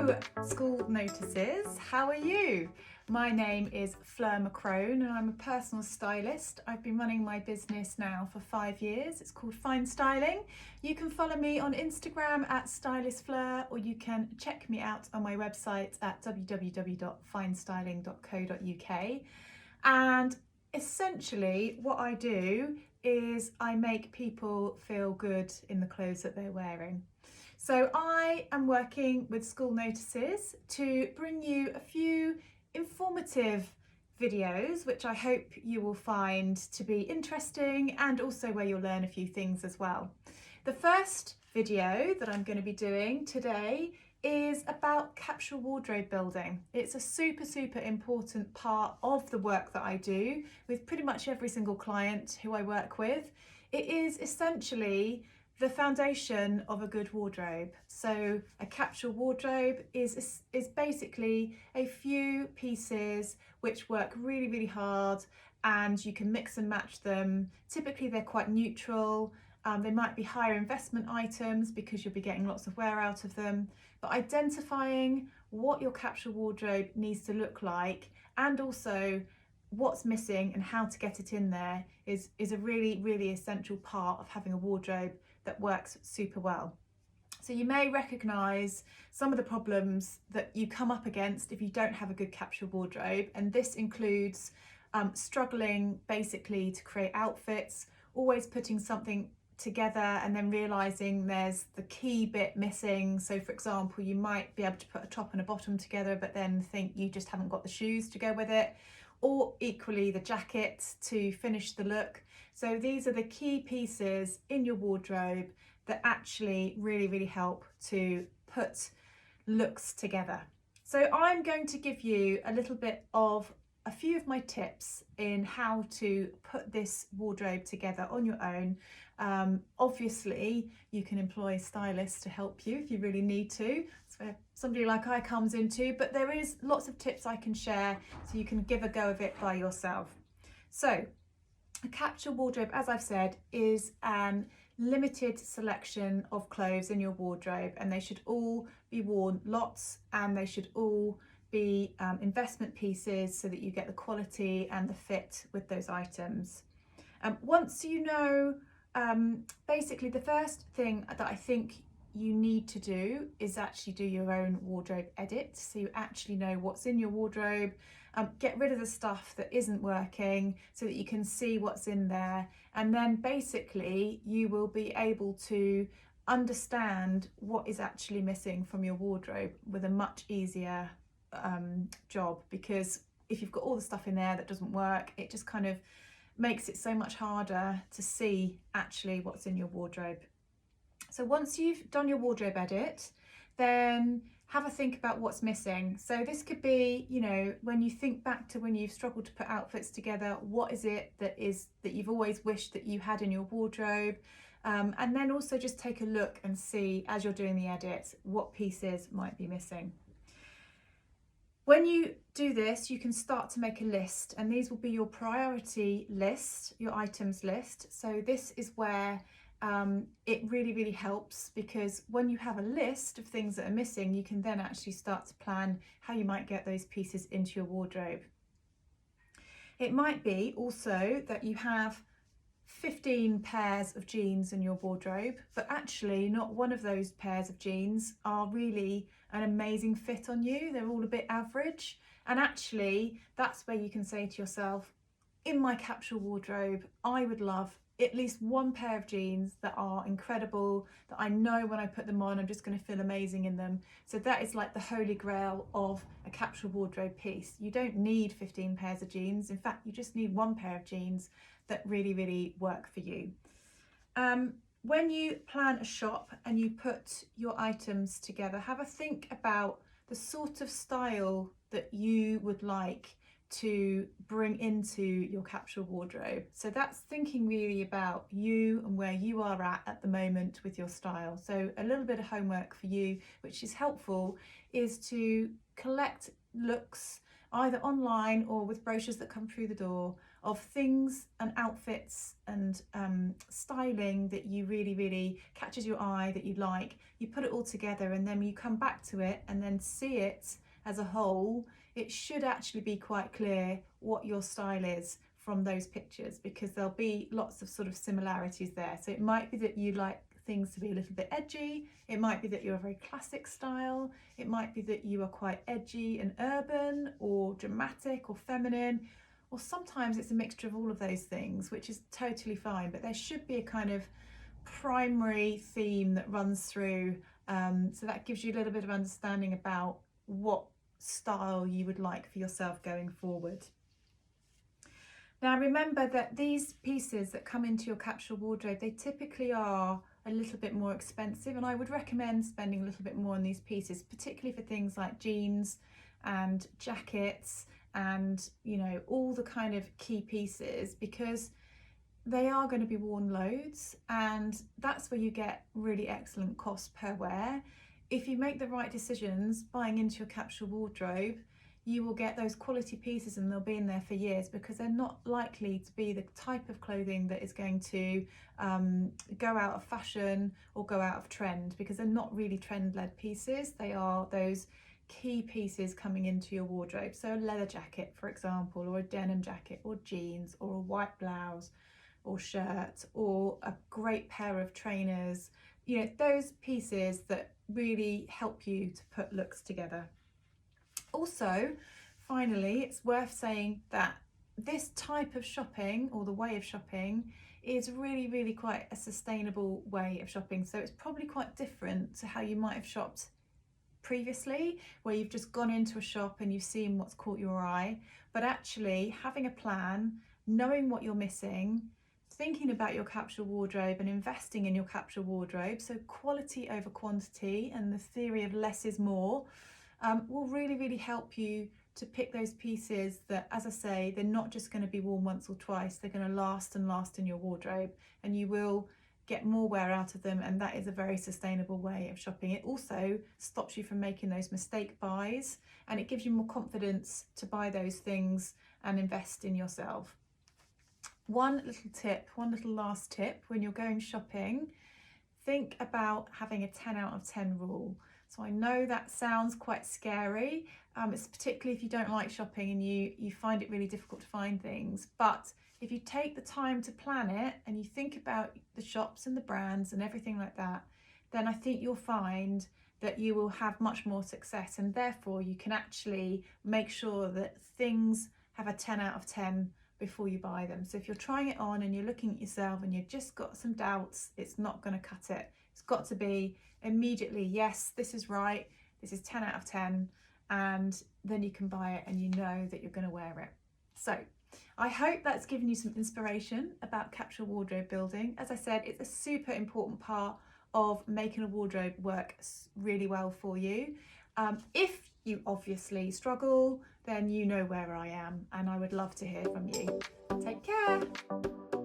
Hello, school notices. How are you? My name is Fleur McCrone and I'm a personal stylist. I've been running my business now for 5 years. It's called Fine Styling. You can follow me on Instagram at Stylist Fleur, or you can check me out on my website at www.finestyling.co.uk. And essentially what I do is I make people feel good in the clothes that they're wearing. So I am working with school notices to bring you a few informative videos, which I hope you will find to be interesting and also where you'll learn a few things as well. The first video that I'm going to be doing today is about capsule wardrobe building. It's a super important part of the work that I do with pretty much every single client who I work with. It is essentially the foundation of a good wardrobe. So a capsule wardrobe is basically a few pieces which work really hard, and you can mix and match them. Typically they're quite neutral. They might be higher investment items because you'll be getting lots of wear out of them. But identifying what your capsule wardrobe needs to look like and also what's missing and how to get it in there is a really essential part of having a wardrobe that works super well. So you may recognise some of the problems that you come up against if you don't have a good capsule wardrobe, and this includes struggling basically to create outfits, always putting something together and then realising there's the key bit missing. So for example, you might be able to put a top and a bottom together but then think you just haven't got the shoes to go with it, or equally the jacket to finish the look. So these are the key pieces in your wardrobe that actually really help to put looks together. So I'm going to give you a little bit of a few of my tips in how to put this wardrobe together on your own. Obviously you can employ a stylist to help you if you really need to. That's where somebody like I comes into, but there is lots of tips I can share so you can give a go of it by yourself. So a capsule wardrobe, as I've said, is an limited selection of clothes in your wardrobe, and they should all be worn lots, and they should all be investment pieces so that you get the quality and the fit with those items. Once you know, basically the first thing that I think you need to do is actually do your own wardrobe edit, so you actually know what's in your wardrobe. Get rid of the stuff that isn't working so that you can see what's in there, and then basically you will be able to understand what is actually missing from your wardrobe with a much easier job, because if you've got all the stuff in there that doesn't work, it just kind of makes it so much harder to see actually what's in your wardrobe. So once you've done your wardrobe edit, then have a think about what's missing. So this could be, you know, when you think back to when you've struggled to put outfits together, what is it that you've always wished that you had in your wardrobe? And then also just take a look and see, as you're doing the edit, what pieces might be missing. When you do this, you can start to make a list, and these will be your priority list, your items list. So this is where it really helps, because when you have a list of things that are missing, you can then actually start to plan how you might get those pieces into your wardrobe. It might be also that you have 15 pairs of jeans in your wardrobe, but actually not one of those pairs of jeans are really an amazing fit on you. They're all a bit average, and actually that's where you can say to yourself, in my capsule wardrobe, I would love at least one pair of jeans that are incredible, that I know when I put them on I'm just going to feel amazing in them. So that is like the holy grail of a capsule wardrobe piece. You don't need 15 pairs of jeans. In fact, you just need one pair of jeans that really work for you. When you plan a shop and you put your items together, have a think about the sort of style that you would like to bring into your capsule wardrobe. So that's thinking really about you and where you are at the moment with your style. So a little bit of homework for you, which is helpful, is to collect looks either online or with brochures that come through the door of things and outfits and styling that you really catches your eye, that you like. You put it all together and then you come back to it and then see it as a whole. It should actually be quite clear what your style is from those pictures, because there'll be lots of sort of similarities there. So it might be that you like things to be a little bit edgy, it might be that you're a very classic style, it might be that you are quite edgy and urban or dramatic or feminine, or sometimes it's a mixture of all of those things, which is totally fine, but there should be a kind of primary theme that runs through, so that gives you a little bit of understanding about what style you would like for yourself going forward. Now remember that these pieces that come into your capsule wardrobe, they typically are a little bit more expensive, and I would recommend spending a little bit more on these pieces, particularly for things like jeans and jackets and, you know, all the kind of key pieces, because they are going to be worn loads, and that's where you get really excellent cost per wear. If you make the right decisions buying into your capsule wardrobe, you will get those quality pieces and they'll be in there for years, because they're not likely to be the type of clothing that is going to go out of fashion or go out of trend, because they're not really trend-led pieces. They are those key pieces coming into your wardrobe. So a leather jacket, for example, or a denim jacket, or jeans, or a white blouse or shirt, or a great pair of trainers, you know, those pieces that really help you to put looks together. Also, finally, it's worth saying that this type of shopping, or the way of shopping, is really quite a sustainable way of shopping. So it's probably quite different to how you might have shopped previously, where you've just gone into a shop and you've seen what's caught your eye. But actually having a plan, knowing what you're missing, thinking about your capsule wardrobe and investing in your capsule wardrobe, so quality over quantity and the theory of less is more, will really help you to pick those pieces that, as I say, they're not just going to be worn once or twice, they're going to last and last in your wardrobe, and you will get more wear out of them, and that is a very sustainable way of shopping. It also stops you from making those mistake buys, and it gives you more confidence to buy those things and invest in yourself. One little last tip when you're going shopping, think about having a 10 out of 10 rule. So I know that sounds quite scary, it's particularly if you don't like shopping and you find it really difficult to find things, but if you take the time to plan it and you think about the shops and the brands and everything like that, then I think you'll find that you will have much more success, and therefore you can actually make sure that things have a 10 out of 10 before you buy them. So if you're trying it on and you're looking at yourself and you've just got some doubts, it's not going to cut it. It's got to be immediately, yes, this is right, this is 10 out of 10, and then you can buy it and you know that you're going to wear it. So I hope that's given you some inspiration about capsule wardrobe building. As I said, it's a super important part of making a wardrobe work really well for you. If you obviously struggle, then you know where I am, and I would love to hear from you. Take care.